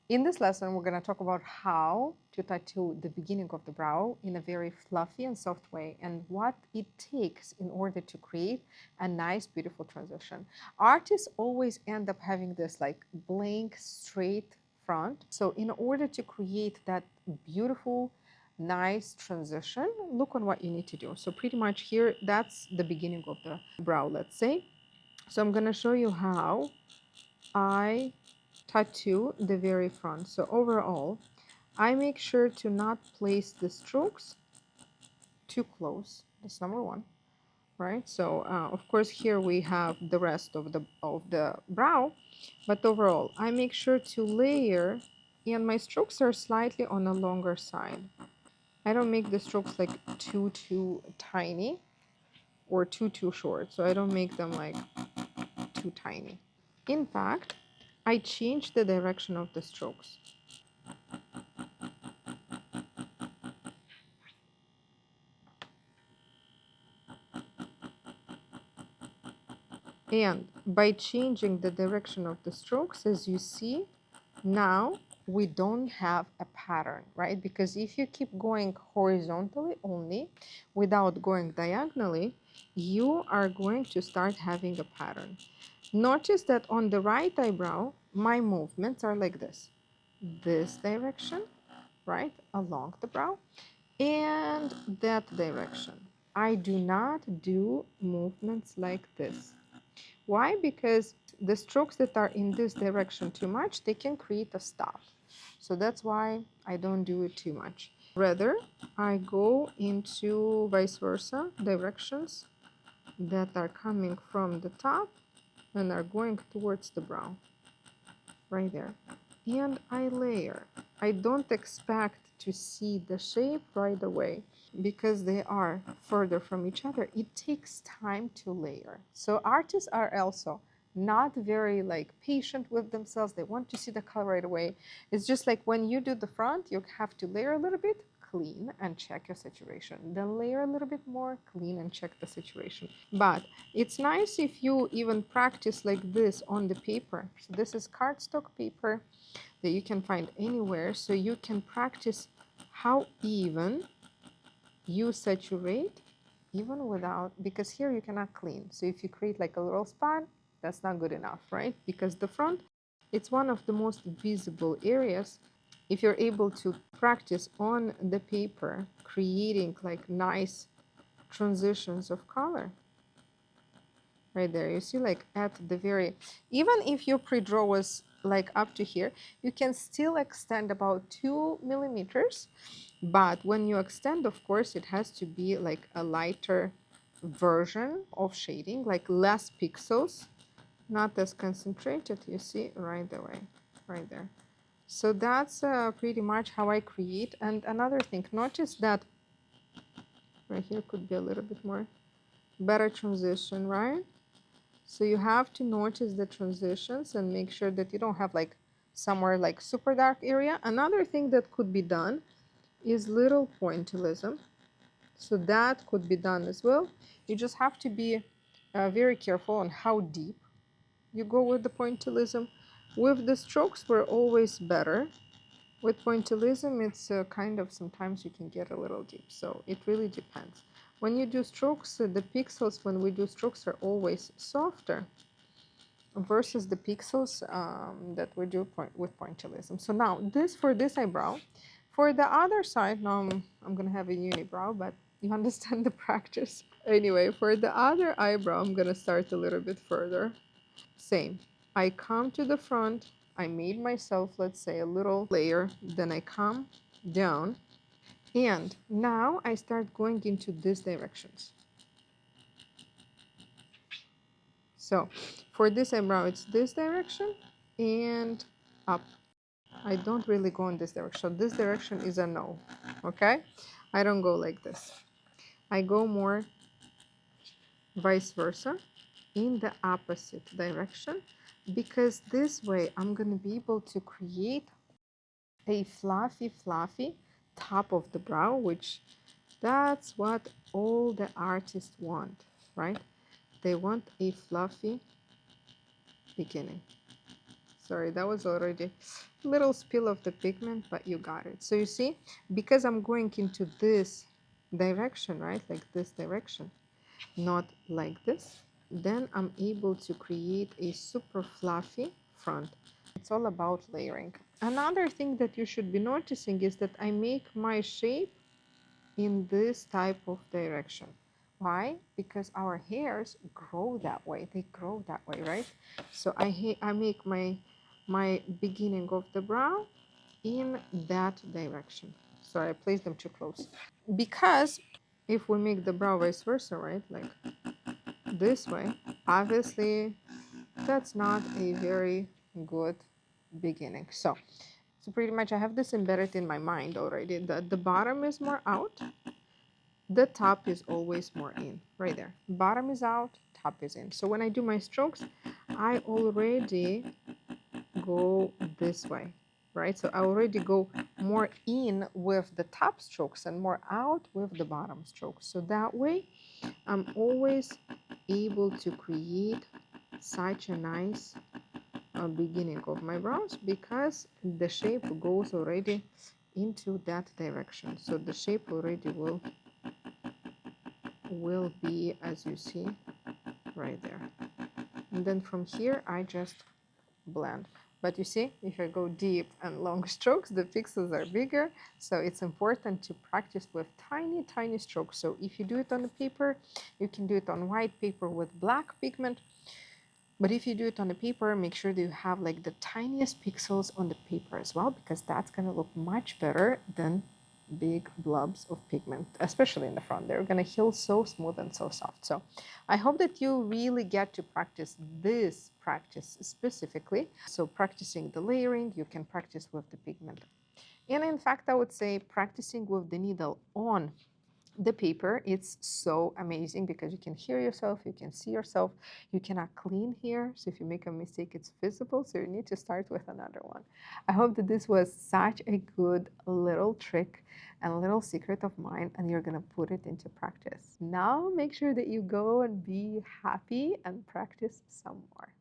In this lesson, we're going to talk about how to tattoo the beginning of the brow in a very fluffy and soft way and what it takes in order to create a nice, beautiful transition. Artists always end up having this like blank, straight front. So in order to create that beautiful, nice transition, look on what you need to do. So pretty much here, that's the beginning of the brow, let's say. So I'm going to show you how I tattoo the very front. So overall, I make sure to not place the strokes too close. That's number one, right? So of course here we have the rest of the brow, but overall I make sure to layer, and my strokes are slightly on the longer side. I don't make the strokes like too tiny or too short, so I don't make them like too tiny. In fact, I change the direction of the strokes. And by changing the direction of the strokes, as you see, now we don't have a pattern, right? Because if you keep going horizontally only without going diagonally, you are going to start having a pattern. Notice that on the right eyebrow, my movements are like this direction, right, along the brow, and that direction. I do not do movements like this. Why? Because the strokes that are in this direction too much, they can create a stop. So that's why I don't do it too much. Rather, I go into vice versa directions that are coming from the top and are going towards the brow, right there. And I layer. I don't expect to see the shape right away because they are further from each other. It takes time to layer. So artists are also not very like patient with themselves. They want to see the color right away. It's just like when you do the front, you have to layer a little bit, clean and check your saturation. Then layer a little bit more, clean and check the saturation. But it's nice if you even practice like this on the paper. So this is cardstock paper that you can find anywhere. So you can practice how even you saturate even without, because here you cannot clean. So if you create like a little spot, that's not good enough, right? Because the front, it's one of the most visible areas. If you're able to practice on the paper, creating like nice transitions of color, right there, you see like at the very, even if your pre-draw was like up to here, you can still extend about 2 millimeters. But when you extend, of course, it has to be like a lighter version of shading, like less pixels, not as concentrated, you see, right away, right there. So that's pretty much how I create. And another thing, notice that right here could be a little bit more better transition, right? So you have to notice the transitions and make sure that you don't have like somewhere like super dark area. Another thing that could be done is little pointillism. So that could be done as well. You just have to be very careful on how deep you go with the pointillism. With the strokes, we're always better. With pointillism, it's kind of sometimes you can get a little deep. So it really depends. When you do strokes, the pixels when we do strokes are always softer versus the pixels that we do with pointillism. So now this for this eyebrow. For the other side, now I'm gonna have a unibrow, but you understand the practice. Anyway, for the other eyebrow, I'm gonna start a little bit further. Same. I come to the front, I made myself, let's say, a little layer, then I come down, and now I start going into these directions. So for this eyebrow, it's this direction and up. I don't really go in this direction. This direction is a no, okay? I don't go like this. I go more vice versa in the opposite direction, because this way I'm going to be able to create a fluffy top of the brow, which that's what all the artists want, right? They want a fluffy beginning. Sorry, that was already a little spill of the pigment, but you got it. So you see, because I'm going into this direction, right, like this direction, not like this, then I'm able to create a super fluffy front. It's all about layering. Another thing that you should be noticing is that I make my shape in this type of direction. Why? Because our hairs grow that way. They grow that way, right? So I make my beginning of the brow in that direction. So I place them too close. Because if we make the brow vice versa, right? Like this way, obviously that's not a very good beginning. So pretty much I have this embedded in my mind already. The bottom is more out, the top is always more in, right there. Bottom is out, top is in. So when I do my strokes, I already go this way, right? So I already go more in with the top strokes and more out with the bottom strokes. So that way, I'm always able to create such a nice beginning of my brows because the shape goes already into that direction. So the shape already will be, as you see, right there. And then from here, I just blend. But you see, if I go deep and long strokes, the pixels are bigger. So it's important to practice with tiny, tiny strokes. So if you do it on the paper, you can do it on white paper with black pigment. But if you do it on the paper, make sure that you have like the tiniest pixels on the paper as well, because that's going to look much better than big blobs of pigment, especially in the front. They're going to heal so smooth and so soft. So I hope that you really get to practice this practice specifically. So practicing the layering, you can practice with the pigment. And in fact, I would say practicing with the needle on the paper, it's so amazing because you can hear yourself, you can see yourself, you cannot clean here. So if you make a mistake, it's visible. So you need to start with another one. I hope that this was such a good little trick and little secret of mine, and you're going to put it into practice. Now make sure that you go and be happy and practice some more.